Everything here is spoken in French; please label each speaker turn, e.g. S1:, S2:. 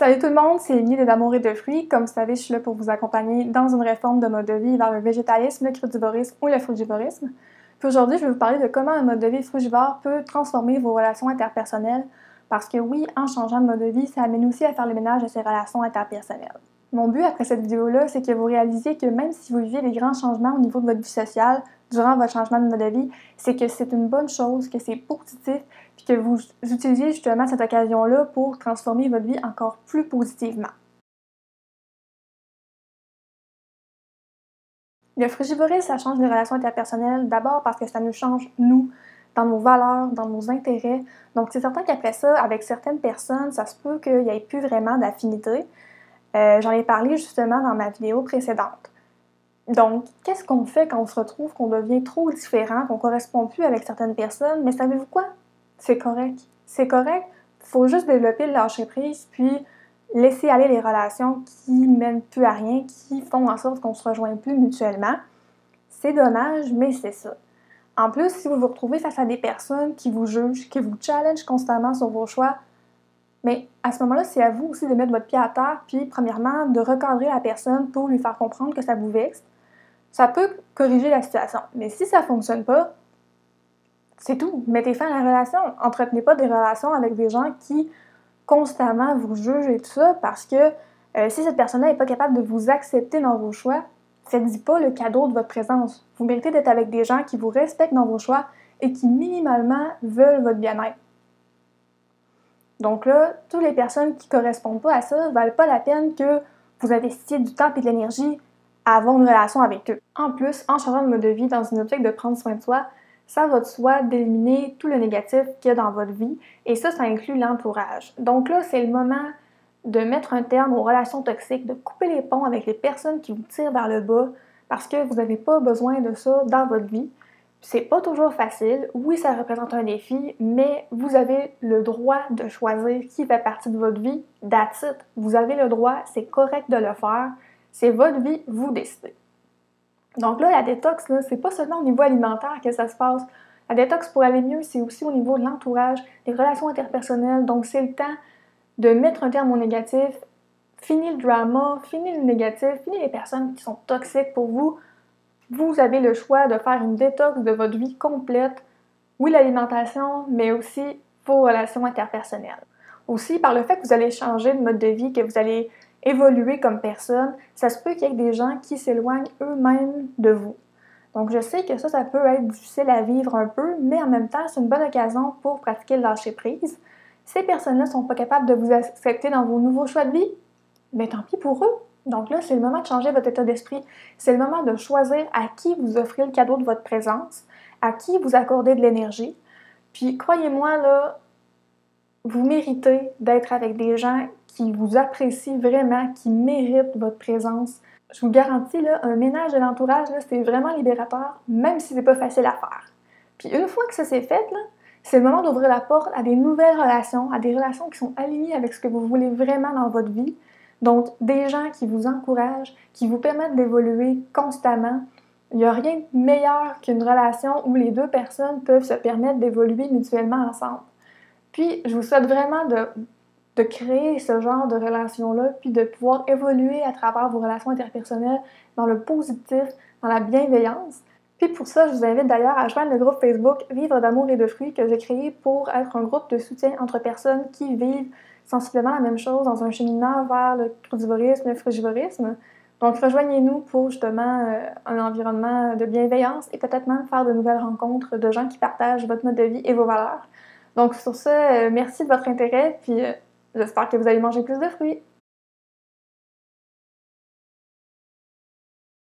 S1: Salut tout le monde, c'est Émilie de D'Amour et de Fruits. Comme vous savez, je suis là pour vous accompagner dans une réforme de mode de vie vers le végétalisme, le crudivorisme ou le frugivorisme. Puis aujourd'hui, je vais vous parler de comment un mode de vie frugivore peut transformer vos relations interpersonnelles. Parce que oui, en changeant de mode de vie, ça amène aussi à faire le ménage de ces relations interpersonnelles. Mon but après cette vidéo-là, c'est que vous réalisiez que même si vous vivez des grands changements au niveau de votre vie sociale durant votre changement de mode de vie, c'est que c'est une bonne chose, que c'est positif, puis que vous utilisez justement cette occasion-là pour transformer votre vie encore plus positivement. Le frugivorisme, ça change les relations interpersonnelles, d'abord parce que ça nous change, nous, dans nos valeurs, dans nos intérêts. Donc, c'est certain qu'après ça, avec certaines personnes, ça se peut qu'il n'y ait plus vraiment d'affinité. J'en ai parlé justement dans ma vidéo précédente. Donc, qu'est-ce qu'on fait quand on se retrouve qu'on devient trop différent, qu'on ne correspond plus avec certaines personnes? Mais savez-vous quoi? C'est correct. C'est correct. Il faut juste développer le lâcher-prise, puis laisser aller les relations qui mènent plus à rien, qui font en sorte qu'on ne se rejoint plus mutuellement. C'est dommage, mais c'est ça. En plus, si vous vous retrouvez face à des personnes qui vous jugent, qui vous challengent constamment sur vos choix, mais à ce moment-là, c'est à vous aussi de mettre votre pied à terre, puis premièrement, de recadrer la personne pour lui faire comprendre que ça vous vexe. Ça peut corriger la situation. Mais si ça ne fonctionne pas, c'est tout. Mettez fin à la relation. Entretenez pas des relations avec des gens qui constamment vous jugent et tout ça parce que si cette personne-là n'est pas capable de vous accepter dans vos choix, faites-y pas le cadeau de votre présence. Vous méritez d'être avec des gens qui vous respectent dans vos choix et qui minimalement veulent votre bien-être. Donc là, toutes les personnes qui ne correspondent pas à ça ne valent pas la peine que vous investissiez du temps et de l'énergie à avoir une relation avec eux. En plus, en changeant de mode de vie dans une optique de prendre soin de soi, ça va de soi d'éliminer tout le négatif qu'il y a dans votre vie, et ça inclut l'entourage. Donc là, c'est le moment de mettre un terme aux relations toxiques, de couper les ponts avec les personnes qui vous tirent vers le bas, parce que vous n'avez pas besoin de ça dans votre vie. C'est pas toujours facile, oui, ça représente un défi, mais vous avez le droit de choisir qui fait partie de votre vie, that's it. Vous avez le droit, c'est correct de le faire. C'est votre vie, vous décidez. Donc là, la détox, là, c'est pas seulement au niveau alimentaire que ça se passe. La détox, pour aller mieux, c'est aussi au niveau de l'entourage, des relations interpersonnelles. Donc c'est le temps de mettre un terme au négatif. Fini le drama, fini le négatif, fini les personnes qui sont toxiques pour vous. Vous avez le choix de faire une détox de votre vie complète. Oui, l'alimentation, mais aussi vos relations interpersonnelles. Aussi, par le fait que vous allez changer de mode de vie, que vous allez évoluer comme personne, ça se peut qu'il y ait des gens qui s'éloignent eux-mêmes de vous. Donc, je sais que ça peut être difficile à vivre un peu, mais en même temps, c'est une bonne occasion pour pratiquer le lâcher-prise. Ces personnes-là ne sont pas capables de vous accepter dans vos nouveaux choix de vie, mais tant pis pour eux. Donc là, c'est le moment de changer votre état d'esprit. C'est le moment de choisir à qui vous offrez le cadeau de votre présence, à qui vous accordez de l'énergie. Puis, croyez-moi, là, vous méritez d'être avec des gens qui vous apprécient vraiment, qui méritent votre présence. Je vous garantis, là, un ménage de l'entourage, là, c'est vraiment libérateur, même si c'est pas facile à faire. Puis une fois que ça s'est fait, là, c'est le moment d'ouvrir la porte à des nouvelles relations, à des relations qui sont alignées avec ce que vous voulez vraiment dans votre vie. Donc, des gens qui vous encouragent, qui vous permettent d'évoluer constamment. Il n'y a rien de meilleur qu'une relation où les deux personnes peuvent se permettre d'évoluer mutuellement ensemble. Puis, je vous souhaite vraiment de créer ce genre de relation-là, puis de pouvoir évoluer à travers vos relations interpersonnelles dans le positif, dans la bienveillance. Puis pour ça, je vous invite d'ailleurs à joindre le groupe Facebook Vivre d'amour et de fruits que j'ai créé pour être un groupe de soutien entre personnes qui vivent sensiblement la même chose dans un cheminement vers le crudivorisme, le frugivorisme. Donc rejoignez-nous pour justement un environnement de bienveillance et peut-être même faire de nouvelles rencontres de gens qui partagent votre mode de vie et vos valeurs. Donc sur ce, merci de votre intérêt, puis j'espère que vous allez manger plus de fruits.